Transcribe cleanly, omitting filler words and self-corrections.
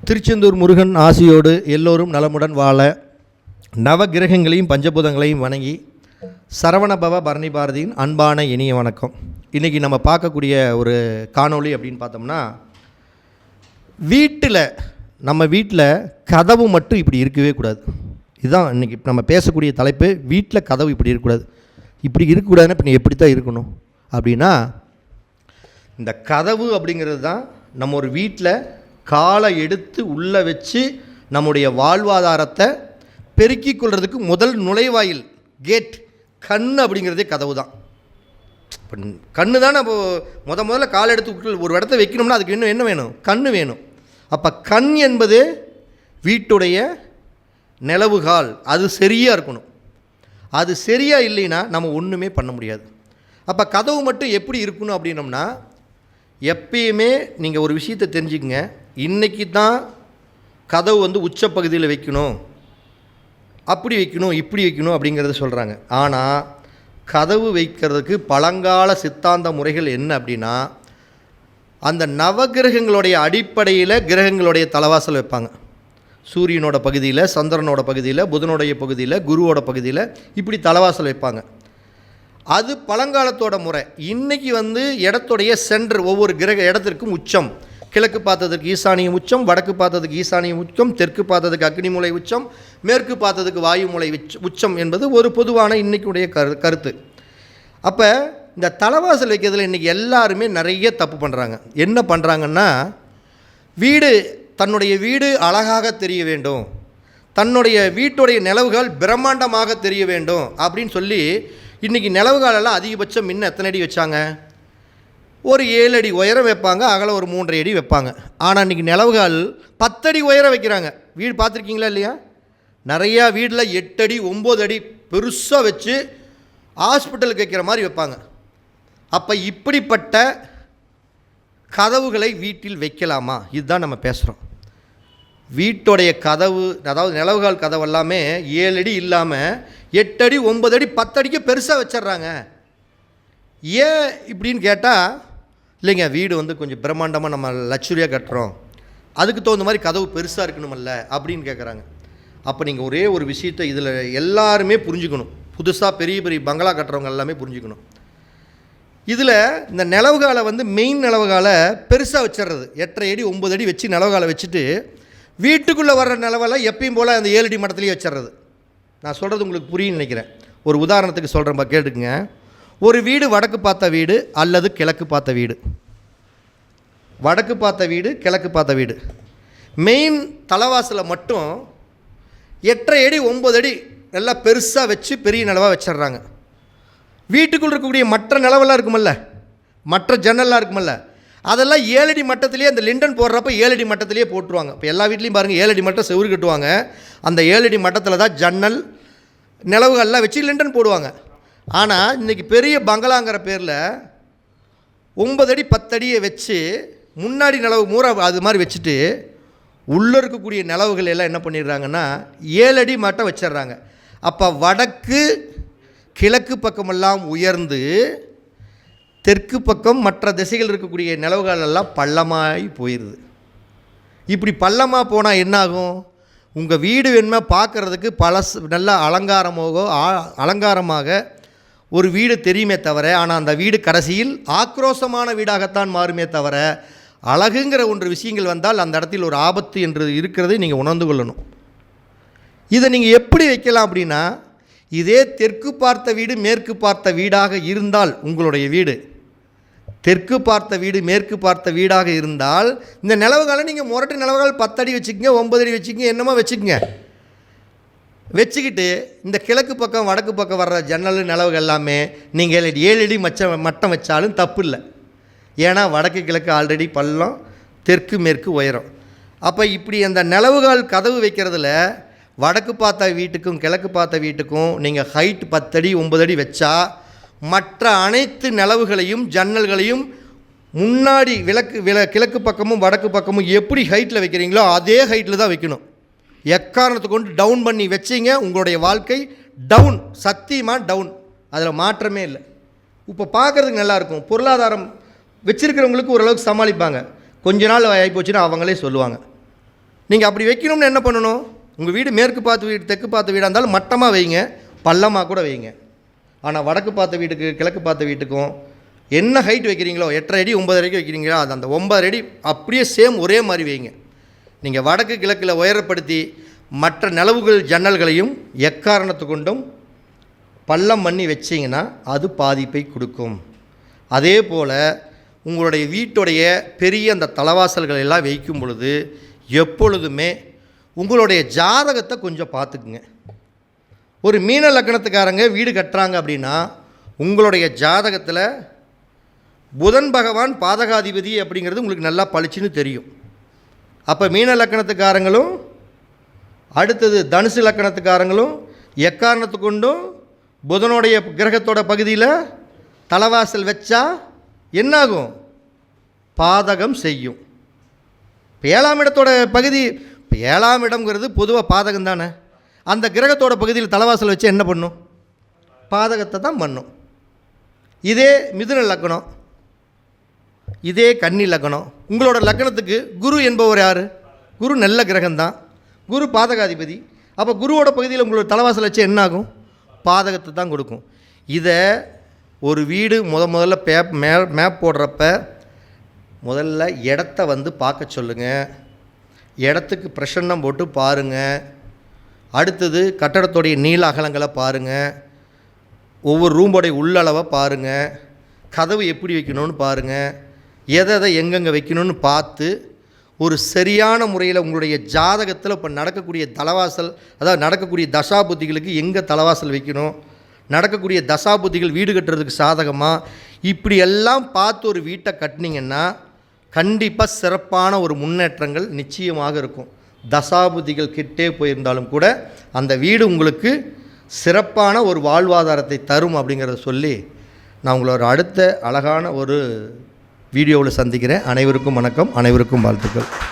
திருச்செந்தூர் முருகன் ஆசியோடு எல்லோரும் நலமுடன் வாழ நவகிரகங்களையும் பஞ்சபூதங்களையும் வணங்கி சரவணபவ பரணி பாரதியின் அன்பான இனிய வணக்கம். இன்றைக்கி நம்ம பார்க்கக்கூடிய ஒரு காணொளி அப்படின்னு பார்த்தோம்னா, நம்ம வீட்டில் கதவு மட்டும் இப்படி இருக்கவே கூடாது. இதுதான் இன்றைக்கி நம்ம பேசக்கூடிய தலைப்பு. வீட்டில் கதவு இப்படி இருக்கக்கூடாது. இப்படி இருக்கக்கூடாதுன்னா இப்போ எப்படி தான் இருக்கணும் அப்படின்னா, இந்த கதவு அப்படிங்கிறது தான் நம்ம ஒரு வீட்டில் காலை எடுத்து உள்ளே வச்சு நம்முடைய வாழ்வாதாரத்தை பெருக்கிக் கொள்வதுக்கு முதல் நுழைவாயில், கேட். கண் அப்படிங்கிறதே கதவு தான். இப்போ கண்ணு தான் நம்ம முதல்ல காலை எடுத்து ஒரு இடத்த வைக்கணும்னா அதுக்கு இன்னும் என்ன வேணும்? கண் வேணும். அப்போ கண் என்பது வீட்டுடைய நிலவுகால். அது சரியாக இருக்கணும். அது சரியாக இல்லைன்னா நம்ம ஒன்றுமே பண்ண முடியாது. அப்போ கதவு மட்டும் எப்படி இருக்கணும் அப்படின்னோம்னா, எப்பயுமே நீங்கள் ஒரு விஷயத்தை தெரிஞ்சுக்கங்க. இன்றைக்கி தான் கதவு உச்சப்பகுதியில் வைக்கணும், அப்படி வைக்கணும், இப்படி வைக்கணும் அப்படிங்கிறத சொல்கிறாங்க. ஆனால் கதவு வைக்கிறதுக்கு பழங்கால சித்தாந்த முறைகள் என்ன அப்படின்னா, அந்த நவகிரகங்களுடைய அடிப்படையில் கிரகங்களுடைய தலைவாசல் வைப்பாங்க. சூரியனோட பகுதியில், சந்திரனோட பகுதியில், புதனுடைய பகுதியில், குருவோட பகுதியில் இப்படி தலைவாசல் வைப்பாங்க. அது பழங்காலத்தோட முறை. இன்றைக்கி இடத்துடைய சென்டர், ஒவ்வொரு கிரக இடத்திற்கும் உச்சம். கிழக்கு பார்த்ததுக்கு ஈசானிய உச்சம், வடக்கு பார்த்ததுக்கு ஈசானிய உச்சம், தெற்கு பார்த்ததுக்கு அக்னிமூலை உச்சம், மேற்கு பார்த்ததுக்கு வாயுமூலை உச்சம் என்பது ஒரு பொதுவான இன்றைக்குடைய கருத்து. அப்போ இந்த தலைவாசல் வைக்கிறதுல இன்றைக்கி எல்லாருமே நிறைய தப்பு பண்ணுறாங்க. என்ன பண்ணுறாங்கன்னா, தன்னுடைய வீடு அழகாக தெரிய வேண்டும், தன்னுடைய வீட்டுடைய நிலவுகள் பிரம்மாண்டமாக தெரிய வேண்டும் அப்படின்னு சொல்லி இன்றைக்கி நிலவுகாலெல்லாம் அதிகபட்சம் முன்ன எத்தனை அடி வச்சாங்க? ஒரு 7 அடி உயரம் வைப்பாங்க, அகலம் ஒரு 3.5 அடி வைப்பாங்க. ஆனால் இன்றைக்கி நிலவுகால் 10 அடி உயரம் வைக்கிறாங்க. வீடு பார்த்துருக்கீங்களா இல்லையா? நிறையா வீட்டில் 8 அடி 9 அடி பெருசாக வச்சு ஹாஸ்பிட்டலுக்கு வைக்கிற மாதிரி வைப்பாங்க. அப்போ இப்படிப்பட்ட கதவுகளை வீட்டில் வைக்கலாமா? இதுதான் நம்ம பேசுகிறோம். வீட்டுடைய கதவு, அதாவது நிலவுகால் கதவு எல்லாமே 7 அடி இல்லாமல் 8 அடி 9 அடி 10 அடிக்கு பெருசாக வச்சிட்றாங்க. ஏன் இப்படின்னு கேட்டால், இல்லைங்க வீடு கொஞ்சம் பிரம்மாண்டமாக நம்ம லக்ஸுரியாக கட்டுறோம், அதுக்கு தகுந்த மாதிரி கதவு பெருசாக இருக்கணுமல்ல அப்படின்னு கேட்குறாங்க. அப்போ நீங்கள் ஒரே ஒரு விஷயத்தை இதில் எல்லாருமே புரிஞ்சுக்கணும். புதுசாக பெரிய பெரிய பங்களா கட்டுறவங்க எல்லாமே புரிஞ்சுக்கணும். இதில் இந்த நிலவுகாலை மெயின் நிலவுகாலை பெருசாக வச்சிடுறது. 8.5 அடி 9 அடி வச்சு நிலவுகாலை வச்சுட்டு வீட்டுக்குள்ளே வர்ற நிலவெல்லாம் எப்பயும் போல் அந்த 7 அடி மட்டத்துலேயே வச்சிடுறது. நான் சொல்கிறது உங்களுக்கு புரியுன்னு நினைக்கிறேன். ஒரு உதாரணத்துக்கு சொல்கிறேன், கேட்டுக்குங்க. ஒரு வீடு வடக்கு பார்த்த வீடு அல்லது கிழக்கு பார்த்த வீடு, வடக்கு பார்த்த வீடு, கிழக்கு பார்த்த வீடு, மெயின் தலைவாசலை மட்டும் 8.5 அடி 9 அடி நல்லா பெருசாக வச்சு பெரிய நிலவாக வச்சிட்றாங்க. வீட்டுக்குள் இருக்கக்கூடிய மற்ற நிலவெல்லாம் இருக்குமல்ல, மற்ற ஜன்னல்லாம் இருக்குமல்ல, அதெல்லாம் 7 அடி மட்டத்திலே அந்த லிண்டன் போடுறப்ப 7 அடி மட்டத்திலே போட்டுருவாங்க. இப்போ எல்லா வீட்லேயும் பாருங்கள் 7 அடி மட்டம் செவுறு கட்டுவாங்க. அந்த 7 அடி மட்டத்தில் தான் ஜன்னல் நிலவுகள்லாம் வச்சு லிண்டன் போடுவாங்க. ஆனால் இன்றைக்கி பெரிய பங்களாங்கிற பேரில் 9 அடி 10 அடியை வச்சு முன்னாடி நிலவு மூற அது மாதிரி வச்சுட்டு உள்ளே இருக்கக்கூடிய நிலவுகள் எல்லாம் என்ன பண்ணிடுறாங்கன்னா 7 அடி மட்டும் வச்சிட்றாங்க. அப்போ வடக்கு கிழக்கு பக்கமெல்லாம் உயர்ந்து தெற்கு பக்கம் மற்ற திசைகள் இருக்கக்கூடிய நிலவுகளெல்லாம் பள்ளமாகி போயிடுது. இப்படி பள்ளமாக போனால் என்னாகும்? உங்கள் வீடு வேணுமா பார்க்குறதுக்கு நல்ல அலங்காரமாக ஒரு வீடு தெரியுமே தவிர, ஆனால் அந்த வீடு கடைசியில் ஆக்ரோஷமான வீடாகத்தான் மாறுமே தவிர, அழகுங்கிற ஒன்று விஷயங்கள் வந்தால் அந்த இடத்தில் ஒரு ஆபத்து என்று இருக்கிறதை நீங்கள் உணர்ந்து கொள்ளணும். இதை நீங்கள் எப்படி வைக்கலாம் அப்படின்னா, இதே தெற்கு பார்த்த வீடு மேற்கு பார்த்த வீடாக இருந்தால், உங்களுடைய வீடு தெற்கு பார்த்த வீடு மேற்கு பார்த்த வீடாக இருந்தால், இந்த நிலவுகாலை நீங்கள் முரட்டு நிலவுகால் 10 அடி வச்சுக்கோங்க, 9 அடி வச்சுக்கோங்க, என்னமோ வச்சுக்கோங்க. வச்சுக்கிட்டு இந்த கிழக்கு பக்கம் வடக்கு பக்கம் வர்ற ஜன்னல் நிலவுகள் எல்லாமே நீங்கள் 7 அடி மட்டம் வச்சாலும் தப்பு இல்லை. ஏன்னா வடக்கு கிழக்கு ஆல்ரெடி பள்ளம், தெற்கு மேற்கு உயரம். அப்போ இப்படி அந்த நிலவுகால் கதவு வைக்கிறதுல வடக்கு பார்த்த வீட்டுக்கும் கிழக்கு பார்த்த வீட்டுக்கும் நீங்கள் ஹைட் 10 அடி 9 அடி வச்சா, மற்ற அனைத்து நிலவுகளையும் ஜன்னல்களையும் முன்னாடி கிழக்கு பக்கமும் வடக்கு பக்கமும் எப்படி ஹைட்டில் வைக்கிறீங்களோ அதே ஹைட்டில் தான் வைக்கணும். எக்காரணத்தை கொண்டு டவுன் பண்ணி வச்சிங்க, உங்களுடைய வாழ்க்கை டவுன், சத்தியமாக டவுன். அதில் மாற்றமே இல்லை. இப்போ பார்க்குறதுக்கு நல்லாயிருக்கும். பொருளாதாரம் வச்சுருக்கிறவங்களுக்கு ஓரளவுக்கு சமாளிப்பாங்க. கொஞ்ச நாள் ஆகி போச்சுன்னா அவங்களே சொல்லுவாங்க. நீங்கள் அப்படி வைக்கணும்னு என்ன பண்ணணும்? உங்கள் வீடு மேற்கு பார்த்த வீடு தெற்கு பார்த்த வீடாக இருந்தாலும் மட்டமாக வைங்க, பள்ளமாக கூட வைங்க. ஆனால் வடக்கு பார்த்த வீட்டுக்கு கிழக்கு பார்த்த வீட்டுக்கும் என்ன ஹைட் வைக்கிறீங்களோ 8.5 அடி 9 அடிக்கு வைக்கிறீங்களோ அது அந்த 9 அடி அப்படியே சேம் ஒரே மாதிரி வைங்க. நீங்கள் வடக்கு கிழக்கில் உயரப்படுத்தி மற்ற நிலவுகள் ஜன்னல்களையும் எக்காரணத்து கொண்டும் பள்ளம் பண்ணி வச்சிங்கன்னா அது பாதிப்பை கொடுக்கும். அதே போல் உங்களுடைய வீட்டுடைய பெரிய அந்த தலைவாசல்கள் எல்லாம் வைக்கும் பொழுது எப்பொழுதுமே உங்களுடைய ஜாதகத்தை கொஞ்சம் பார்த்துக்குங்க. ஒரு மீன லக்னத்துக்காரங்க வீடு கட்டுறாங்க அப்படின்னா உங்களுடைய ஜாதகத்தில் புதன் பகவான் பாதகாதிபதி அப்படிங்கிறது உங்களுக்கு நல்லா பளிச்சுன்னு தெரியும். அப்போ மீன லக்கணத்துக்காரங்களும் அடுத்தது தனுசு லக்கணத்துக்காரங்களும் எக்காரணத்து கொண்டும் புதனுடைய கிரகத்தோட பகுதியில் தலைவாசல் வச்சா என்னாகும்? பாதகம் செய்யும். இப்போ 7ஆம் இடத்தோட பகுதி, இப்போ 7ஆம் இடம்ங்கிறது பொதுவாக பாதகம் தானே. அந்த கிரகத்தோட பகுதியில் தலைவாசல் வச்சு என்ன பண்ணும்? பாதகத்தை தான் பண்ணும். இதே மிதுன லக்கணம், இதே கன்னி லக்கணம், உங்களோட லக்கணத்துக்கு குரு என்பவர் யார்? குரு நல்ல கிரகம்தான், குரு பாதகாதிபதி. அப்போ குருவோட பகுதியில் உங்களோட தலைவாசல் வச்சு என்ன ஆகும்? பாதகத்தை தான் கொடுக்கும். இதை ஒரு வீடு முதல்ல மேப் போடுறப்ப முதல்ல இடத்த வந்து பார்க்க சொல்லுங்கள். இடத்துக்கு பிரசன்னம் போட்டு பாருங்கள். அடுத்தது கட்டடத்துடைய நீள அகலங்களை பாருங்கள். ஒவ்வொரு ரூமோடைய உள்ளளவை பாருங்கள். கதவு எப்படி வைக்கணும்னு பாருங்கள். எதை எங்கெங்கே வைக்கணும்னு பார்த்து ஒரு சரியான முறையில் உங்களுடைய ஜாதகத்தில் இப்போ நடக்கக்கூடிய தலைவாசல், அதாவது நடக்கக்கூடிய தசாபுத்திகளுக்கு எங்கே தலைவாசல் வைக்கணும், நடக்கக்கூடிய தசாபுத்திகள் வீடு கட்டுறதுக்கு சாதகமாக, இப்படி எல்லாம் பார்த்து ஒரு வீட்டை கட்டினீங்கன்னா கண்டிப்பாக சிறப்பான ஒரு முன்னேற்றங்கள் நிச்சயமாக இருக்கும். தசாபுத்திகள் கிட்டே போயிருந்தாலும் கூட அந்த வீடு உங்களுக்கு சிறப்பான ஒரு வாழ்வாதாரத்தை தரும் அப்படிங்கிறத சொல்லி நான் உங்களோட அடுத்த அழகான ஒரு வீடியோவில் சந்திக்கிறேன். அனைவருக்கும் வணக்கம், அனைவருக்கும் வாழ்த்துக்கள்.